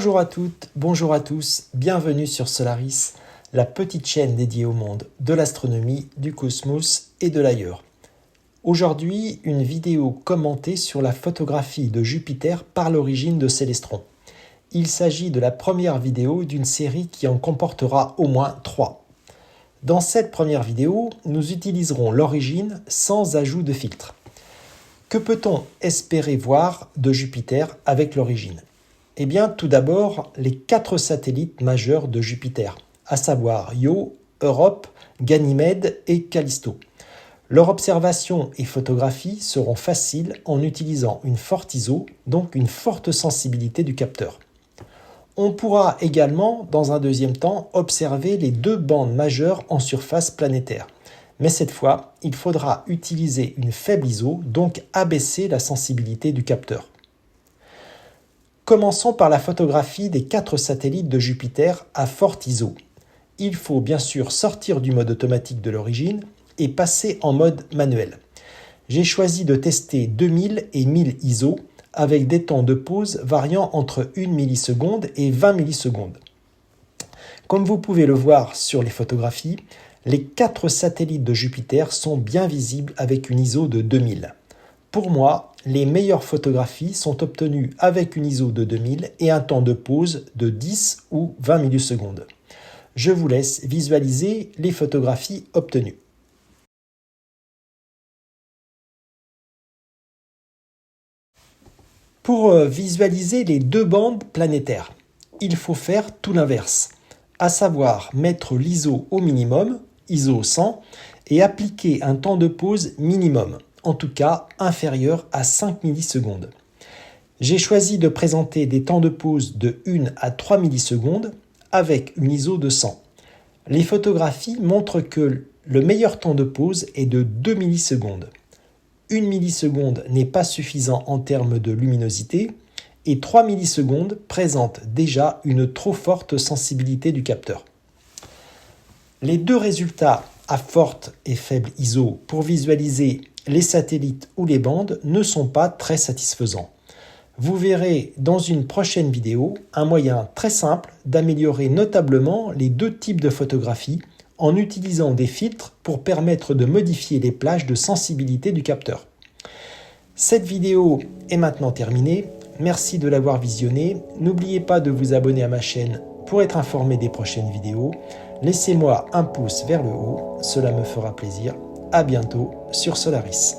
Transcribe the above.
Bonjour à toutes, bonjour à tous, bienvenue sur Solaris, la petite chaîne dédiée au monde de l'astronomie, du cosmos et de l'ailleurs. Aujourd'hui, une vidéo commentée sur la photographie de Jupiter par l'origine de Célestron. Il s'agit de la première vidéo d'une série qui en comportera au moins 3. Dans cette première vidéo, nous utiliserons l'origine sans ajout de filtre. Que peut-on espérer voir de Jupiter avec l'origine ? Eh bien, tout d'abord, les 4 satellites majeurs de Jupiter, à savoir Io, Europe, Ganymède et Callisto. Leur observation et photographie seront faciles en utilisant une forte ISO, donc une forte sensibilité du capteur. On pourra également, dans un deuxième temps, observer les 2 bandes majeures en surface planétaire. Mais cette fois, il faudra utiliser une faible ISO, donc abaisser la sensibilité du capteur. Commençons par la photographie des 4 satellites de Jupiter à forte ISO. Il faut bien sûr sortir du mode automatique de l'origine et passer en mode manuel. J'ai choisi de tester 2000 et 1000 ISO avec des temps de pause variant entre 1 milliseconde et 20 millisecondes. Comme vous pouvez le voir sur les photographies, les 4 satellites de Jupiter sont bien visibles avec une ISO de 2000. Pour moi, les meilleures photographies sont obtenues avec une ISO de 2000 et un temps de pause de 10 ou 20 millisecondes. Je vous laisse visualiser les photographies obtenues. Pour visualiser les 2 bandes planétaires, il faut faire tout l'inverse, à savoir mettre l'ISO au minimum, ISO 100, et appliquer un temps de pause minimum, en tout cas inférieur à 5 millisecondes. J'ai choisi de présenter des temps de pause de 1 à 3 millisecondes avec une ISO de 100. Les photographies montrent que le meilleur temps de pause est de 2 millisecondes. 1 milliseconde n'est pas suffisant en termes de luminosité et 3 millisecondes présentent déjà une trop forte sensibilité du capteur. Les 2 résultats à forte et faible ISO pour visualiser les satellites ou les bandes ne sont pas très satisfaisants. Vous verrez dans une prochaine vidéo un moyen très simple d'améliorer notablement les 2 types de photographies en utilisant des filtres pour permettre de modifier les plages de sensibilité du capteur. Cette vidéo est maintenant terminée. Merci de l'avoir visionnée. N'oubliez pas de vous abonner à ma chaîne pour être informé des prochaines vidéos. Laissez-moi un pouce vers le haut, cela me fera plaisir. À bientôt sur Solaris.